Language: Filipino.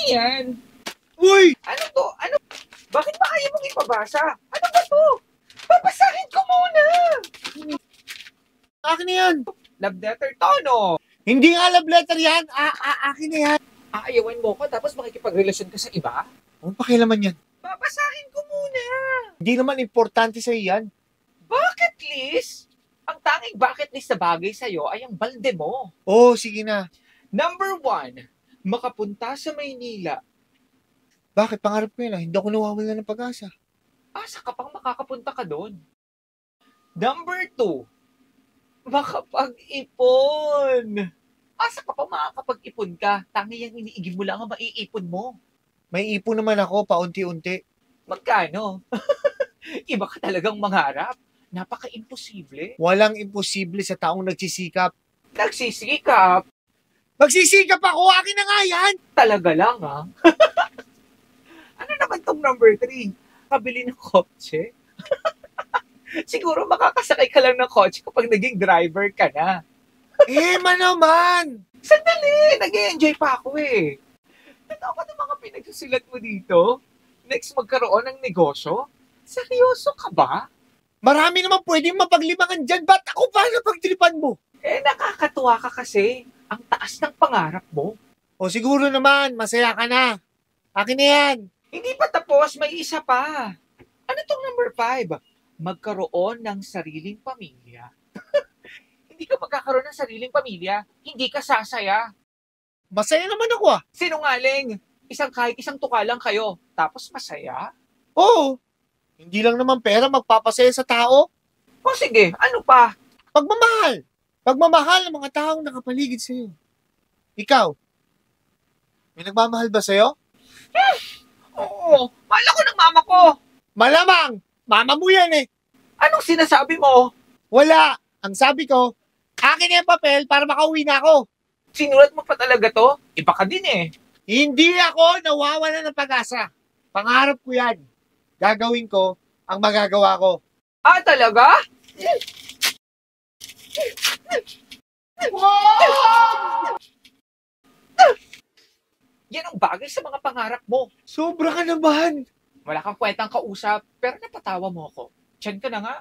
yan? Uy! Ano to? Ano? Bakit ba ayaw mong ipabasa? Ano ba to? Babasahin ko muna! Akin na yan! Love letter to, no? Hindi nga love letter yan! Akin na yan! Aayawan mo ko tapos makikipagrelasyon ka sa iba? Anong pakialaman yan? Babasahin ko muna! Hindi naman importante sa'yo yan. Bucket list? Ang tanging bucket list na bagay sa'yo ay ang balde mo. Oo, sige na. Number 1, makapunta sa Maynila. Bakit? Pangarap ko yun ah. Hindi ako nawawala ng pag-asa. Asa ka pang makakapunta ka doon? Number 2, makapag-ipon. Asa ka pang makakapag-ipon ka? Tangi yung iniigib mo lang ang maiipon mo. May ipon naman ako, paunti-unti. Magkano? Iba ka talagang mangarap. Napaka-imposible. Walang imposible sa taong nagsisikap. Nagsisikap. Magsisikap ako! Akin na nga yan! Talaga lang, ha? Ano naman tong number 3? Kabili ng kotse? Siguro makakasakay ka lang ng kotse kapag naging driver ka na. Naman! Sandali! Nag-enjoy pa ako eh. Totoo ka ng mga pinagsusulat mo dito? Next magkaroon ng negosyo? Seryoso ka ba? Marami naman pwedeng mapaglibangan dyan. Ba't ako pa na pagtripan mo? Nakakatuwa ka kasi. Ang taas ng pangarap mo. O siguro naman, masaya ka na. Akin na yan. Hindi pa tapos, may isa pa. Ano tong number 5? Magkaroon ng sariling pamilya. Hindi ka magkakaroon ng sariling pamilya, hindi ka sasaya. Masaya naman ako ah. Sinungaling. Kahit isang tuka lang kayo, tapos masaya? Oo. Hindi lang naman pera magpapasaya sa tao. O sige, ano pa? Pagmamahal. Pagmamahal ng mga taong nakapaligid sa'yo. Ikaw, may nagmamahal ba sa'yo? Oo, mahal ako ng mama ko. Malamang! Mama mo yan eh. Anong sinasabi mo? Wala. Ang sabi ko, akin na yung papel para makauwi na ako. Sinulat mo pa talaga to? Iba ka din eh. Hindi ako nawawala ng pag-asa. Pangarap ko yan. Gagawin ko ang magagawa ko. Ah, talaga? Yan ang bagay sa mga pangarap mo. Sobra ka naman. Wala kang kwentang kausap, pero napatawa mo ako. Tiyan ka na nga.